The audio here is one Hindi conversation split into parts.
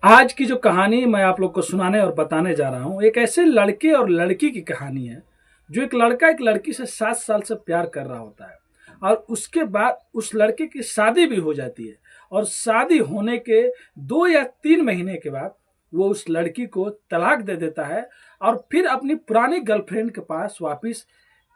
आज की जो कहानी मैं आप लोग को सुनाने और बताने जा रहा हूँ, एक ऐसे लड़के और लड़की की कहानी है। जो एक लड़का एक लड़की से 7 साल से प्यार कर रहा होता है और उसके बाद उस लड़के की शादी भी हो जाती है। और शादी होने के 2 या 3 महीने के बाद वो उस लड़की को तलाक दे देता है और फिर अपनी पुरानी गर्लफ्रेंड के पास वापस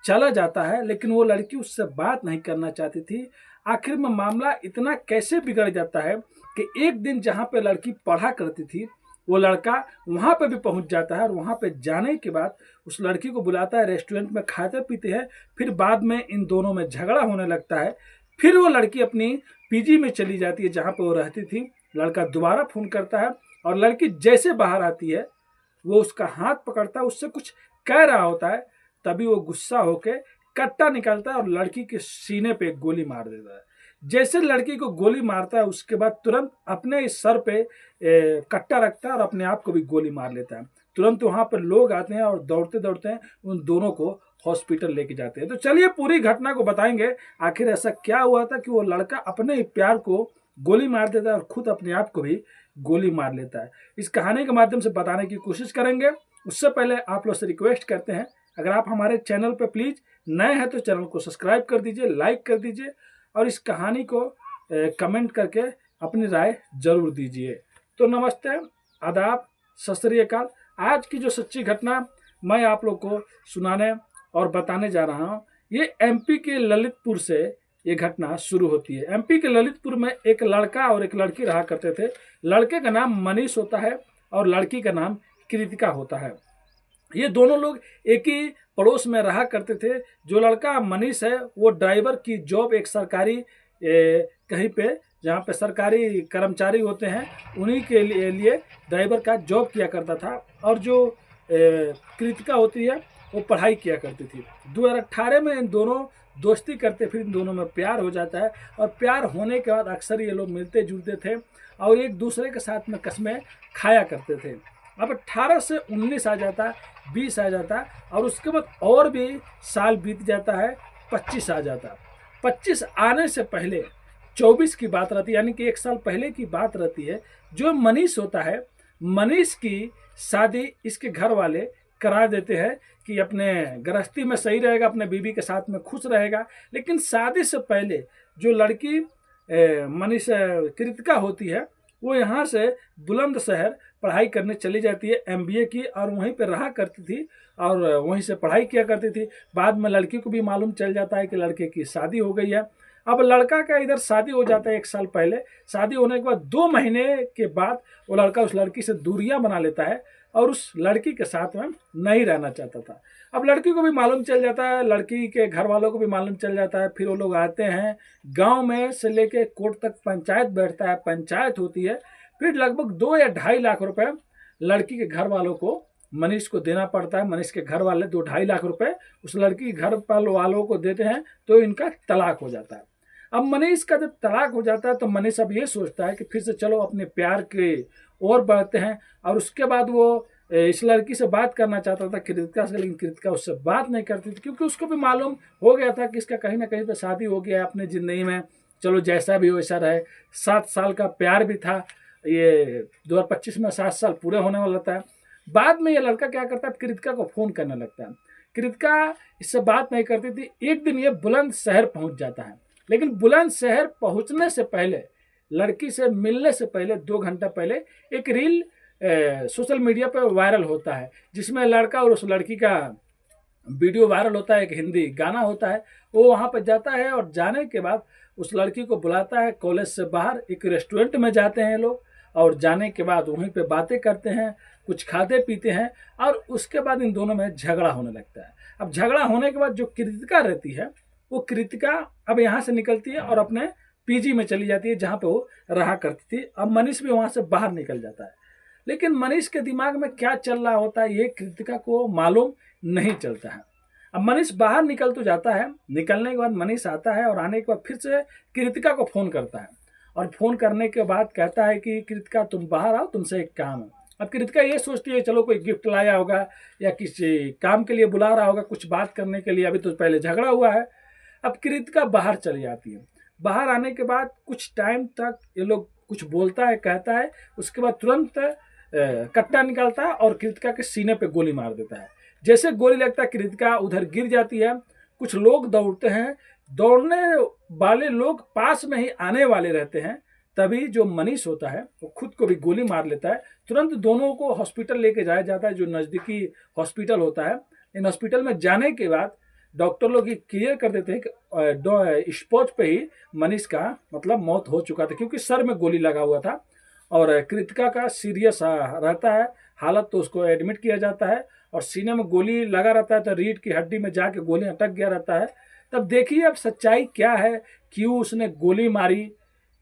चला जाता है। लेकिन वो लड़की उससे बात नहीं करना चाहती थी। आखिर में मामला इतना कैसे बिगड़ जाता है कि एक दिन जहाँ पे लड़की पढ़ा करती थी, वो लड़का वहाँ पे भी पहुँच जाता है और वहाँ पे जाने के बाद उस लड़की को बुलाता है, रेस्टोरेंट में खाते पीते हैं। फिर बाद में इन दोनों में झगड़ा होने लगता है। फिर वो लड़की अपनी पीजी में चली जाती है जहाँ पे वो रहती थी। लड़का दोबारा फ़ोन करता है और लड़की जैसे बाहर आती है, वो उसका हाथ पकड़ता है, उससे कुछ कह रहा होता है। तभी वो गुस्सा होके कट्टा निकालता है और लड़की के सीने पे एक गोली मार देता है। जैसे लड़की को गोली मारता है, उसके बाद तुरंत अपने इस सर पे कट्टा रखता है और अपने आप को भी गोली मार लेता है। तुरंत वहाँ पर लोग आते हैं और दौड़ते दौड़ते हैं उन दोनों को हॉस्पिटल लेके जाते हैं। तो चलिए पूरी घटना को बताएंगे, आखिर ऐसा क्या हुआ था कि वो लड़का अपने ही प्यार को गोली मार देता है और खुद अपने आप को भी गोली मार लेता है। इस कहानी के माध्यम से बताने की कोशिश करेंगे। उससे पहले आप लोग से रिक्वेस्ट करते हैं, अगर आप हमारे चैनल पर प्लीज़ नए हैं तो चैनल को सब्सक्राइब कर दीजिए, लाइक कर दीजिए और इस कहानी को कमेंट करके अपनी राय जरूर दीजिए। तो नमस्ते, आदाब, सत श्री अकाल। आज की जो सच्ची घटना मैं आप लोग को सुनाने और बताने जा रहा हूँ, ये एमपी के ललितपुर से ये घटना शुरू होती है। एमपी के ललितपुर में एक लड़का और एक लड़की रहा करते थे। लड़के का नाम मनीष होता है और लड़की का नाम कृतिका होता है। ये दोनों लोग एक ही पड़ोस में रहा करते थे। जो लड़का मनीष है वो ड्राइवर की जॉब एक सरकारी कहीं पे, जहाँ पे सरकारी कर्मचारी होते हैं, उन्हीं के लिए ड्राइवर का जॉब किया करता था। और जो कृतिका होती है वो पढ़ाई किया करती थी। 2018 में इन दोनों दोस्ती करते, फिर इन दोनों में प्यार हो जाता है और प्यार होने के बाद अक्सर ये लोग मिलते जुलते थे और एक दूसरे के साथ में कस्में खाया करते थे। अब 18 से 19 आ जाता, 20 आ जाता और उसके बाद और भी साल बीत जाता है, 25 आ जाता। 25 आने से पहले 24 की बात रहती है, यानी कि 1 साल पहले की बात रहती है। जो मनीष होता है, मनीष की शादी इसके घर वाले करा देते हैं कि अपने गृहस्थी में सही रहेगा, अपने बीवी के साथ में खुश रहेगा। लेकिन शादी से पहले जो लड़की मनीष कृतिका होती है, वो यहाँ से बुलंदशहर पढ़ाई करने चली जाती है, एमबीए की, और वहीं पर रहा करती थी और वहीं से पढ़ाई किया करती थी। बाद में लड़की को भी मालूम चल जाता है कि लड़के की शादी हो गई है। अब लड़का का इधर शादी हो जाता है 1 साल पहले। शादी होने के बाद 2 महीने के बाद वो लड़का उस लड़की से दूरियां बना लेता है और उस लड़की के साथ में नहीं रहना चाहता था। अब लड़की को भी मालूम चल जाता है, लड़की के घर वालों को भी मालूम चल जाता है। फिर वो लोग आते हैं, गांव में से लेके कोर्ट तक पंचायत बैठता है, पंचायत होती है। फिर लगभग 2 या 2.5 लाख रुपए लड़की के घर वालों को मनीष को देना पड़ता है। मनीष के घर वाले 2-2.5 लाख रुपए उस लड़की के घर वालों को देते हैं, तो इनका तलाक हो जाता है। अब मनीष का जब तलाक हो जाता है तो मनीष अब ये सोचता है कि फिर से चलो अपने प्यार के और बढ़ते हैं। और उसके बाद वो इस लड़की से बात करना चाहता था, कृतिका से, लेकिन कृतिका उससे बात नहीं करती थी क्योंकि उसको भी मालूम हो गया था कि इसका कहीं ना कहीं तो शादी हो गया है अपनी ज़िंदगी में। चलो जैसा भी वैसा रहे, 7 साल का प्यार भी था। ये 2025 में 7 साल पूरे होने वाला था। बाद में ये लड़का क्या करता है, कृतिका को फ़ोन करने लगता है। कृतिका इससे बात नहीं करती थी। एक दिन ये बुलंदशहर पहुंच जाता है, लेकिन बुलंदशहर पहुंचने से पहले, लड़की से मिलने से पहले 2 घंटा पहले एक रील सोशल मीडिया पर वायरल होता है, जिसमें लड़का और उस लड़की का वीडियो वायरल होता है। एक हिंदी गाना होता है। वो वहाँ पर जाता है और जाने के बाद उस लड़की को बुलाता है कॉलेज से बाहर। एक रेस्टोरेंट में जाते हैं लोग और जाने के बाद वहीं पे बातें करते हैं, कुछ खाते पीते हैं और उसके बाद इन दोनों में झगड़ा होने लगता है। अब झगड़ा होने के बाद जो कृतिका रहती है, वो कृतिका अब यहाँ से निकलती है और अपने पीजी में चली जाती है जहाँ पे वो रहा करती थी। अब मनीष भी वहाँ से बाहर निकल जाता है, लेकिन मनीष के दिमाग में क्या चल रहा होता है ये कृतिका को मालूम नहीं चलता है। अब मनीष बाहर निकल तो जाता है, निकलने के बाद मनीष आता है और आने के बाद फिर से कृतिका को फ़ोन करता है और फ़ोन करने के बाद कहता है कि कृतिका तुम बाहर आओ, तुमसे एक काम है। अब कृतिका ये सोचती है चलो कोई गिफ्ट लाया होगा या किसी काम के लिए बुला रहा होगा, कुछ बात करने के लिए, अभी तो पहले झगड़ा हुआ है। अब कृतिका बाहर चली जाती है। बाहर आने के बाद कुछ टाइम तक ये लोग कुछ बोलता है, कहता है, उसके बाद तुरंत कट्टा निकालता है और कृतिका के सीने पे गोली मार देता है। जैसे गोली लगता है कृतिका उधर गिर जाती है। कुछ लोग दौड़ते हैं, दौड़ने वाले लोग पास में ही आने वाले रहते हैं, तभी जो मनीष होता है वो खुद को भी गोली मार लेता है। तुरंत दोनों को हॉस्पिटल लेके जाया जाता है, जो नज़दीकी हॉस्पिटल होता है। इन हॉस्पिटल में जाने के बाद डॉक्टर लोग ये क्लियर कर देते हैं कि स्पॉट पे ही मनीष का मतलब मौत हो चुका था, क्योंकि सर में गोली लगा हुआ था और कृतिका का सीरियस रहता है हालत, तो उसको एडमिट किया जाता है और सीने में गोली लगा रहता है, तो रीढ़ की हड्डी में जाके गोली अटक गया रहता है। तब देखिए अब सच्चाई क्या है, क्यों उसने गोली मारी,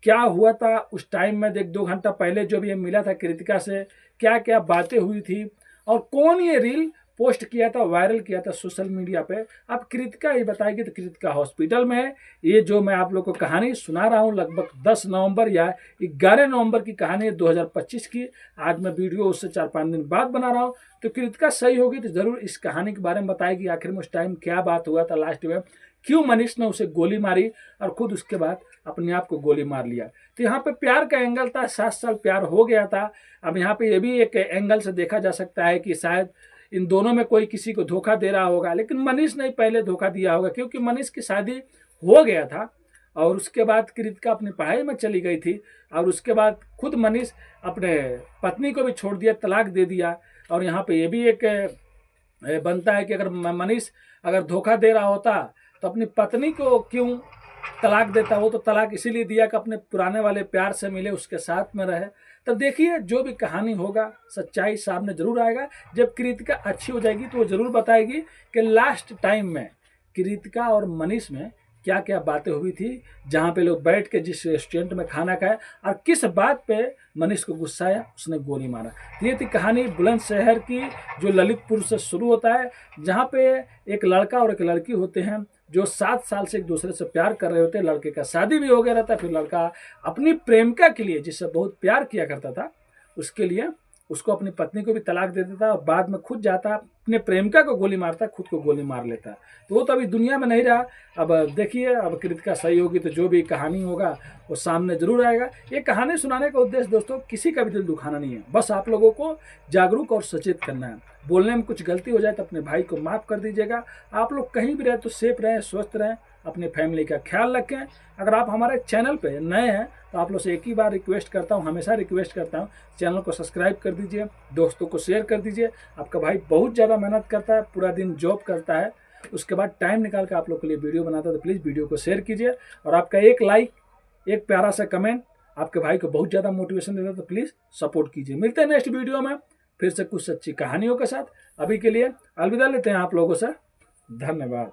क्या हुआ था उस टाइम में, देख 2 घंटा पहले जो भी मिला था कृतिका से, क्या क्या बातें हुई थी और कौन ये रील पोस्ट किया था, वायरल किया था सोशल मीडिया पे। अब कृतिका ही बताएगी। तो कृतिका हॉस्पिटल में है। ये जो मैं आप लोग को कहानी सुना रहा हूँ लगभग 10 नवंबर या 11 नवंबर की कहानी है 2025 की। आज मैं वीडियो उससे 4-5 दिन बाद बना रहा हूँ। तो कृतिका सही होगी तो ज़रूर इस कहानी के बारे में बताएगी, आखिर में उस टाइम क्या बात हुआ था लास्ट में, क्यों मनीष ने उसे गोली मारी और खुद उसके बाद अपने आप को गोली मार लिया। तो यहाँ पे प्यार का एंगल था, 7 साल प्यार हो गया था। अब यहाँ पे ये भी एक एंगल से देखा जा सकता है कि शायद इन दोनों में कोई किसी को धोखा दे रहा होगा, लेकिन मनीष ने पहले धोखा दिया होगा, क्योंकि मनीष की शादी हो गया था और उसके बाद कृतिका अपनी पढ़ाई में चली गई थी और उसके बाद खुद मनीष अपने पत्नी को भी छोड़ दिया, तलाक दे दिया। और यहाँ पे ये भी एक बनता है कि अगर मनीष अगर धोखा दे रहा होता तो अपनी पत्नी को क्यों तलाक देता। वो तो तलाक इसीलिए दिया कि अपने पुराने वाले प्यार से मिले, उसके साथ में रहे। तब देखिए जो भी कहानी होगा सच्चाई सामने जरूर आएगा। जब कृतिका अच्छी हो जाएगी तो वो जरूर बताएगी कि लास्ट टाइम में कृतिका और मनीष में क्या क्या बातें हुई थी, जहाँ पे लोग बैठ के जिस रेस्टोरेंट में खाना खाए और किस बात पे मनीष को गुस्सा आया, उसने गोली मारा। ये थी कहानी बुलंदशहर की, जो ललितपुर से शुरू होता है, जहाँ पे एक लड़का और एक लड़की होते हैं जो 7 साल से एक दूसरे से प्यार कर रहे होते हैं। लड़के का शादी भी हो गया रहता है, फिर लड़का अपनी प्रेमिका के लिए, जिससे बहुत प्यार किया करता था, उसके लिए उसको अपनी पत्नी को भी तलाक दे देता और बाद में खुद जाता अपने प्रेमिका को गोली मारता, खुद को गोली मार लेता। तो वो तो अभी दुनिया में नहीं रहा। अब देखिए अब कृतिका सही होगी तो जो भी कहानी होगा वो सामने जरूर आएगा। ये कहानी सुनाने का उद्देश्य दोस्तों किसी का भी दिल दुखाना नहीं है, बस आप लोगों को जागरूक और सचेत करना है। बोलने में कुछ गलती हो जाए तो अपने भाई को माफ़ कर दीजिएगा। आप लोग कहीं भी रहें तो सेफ रहें, स्वस्थ रहें, अपने फैमिली का ख्याल रखें। अगर आप हमारे चैनल पे नए हैं तो आप लोग से एक ही बार रिक्वेस्ट करता हूं, हमेशा रिक्वेस्ट करता हूं, चैनल को सब्सक्राइब कर दीजिए, दोस्तों को शेयर कर दीजिए। आपका भाई बहुत ज़्यादा मेहनत करता है, पूरा दिन जॉब करता है, उसके बाद टाइम निकाल कर आप लोग के लिए वीडियो बनाता है। तो प्लीज़ वीडियो को शेयर कीजिए और आपका एक लाइक, एक प्यारा सा कमेंट आपके भाई को बहुत ज़्यादा मोटिवेशन देता है। तो प्लीज़ सपोर्ट कीजिए। मिलते हैं नेक्स्ट वीडियो में फिर से कुछ सच्ची कहानियों के साथ। अभी के लिए अलविदा लेते हैं आप लोगों से। धन्यवाद।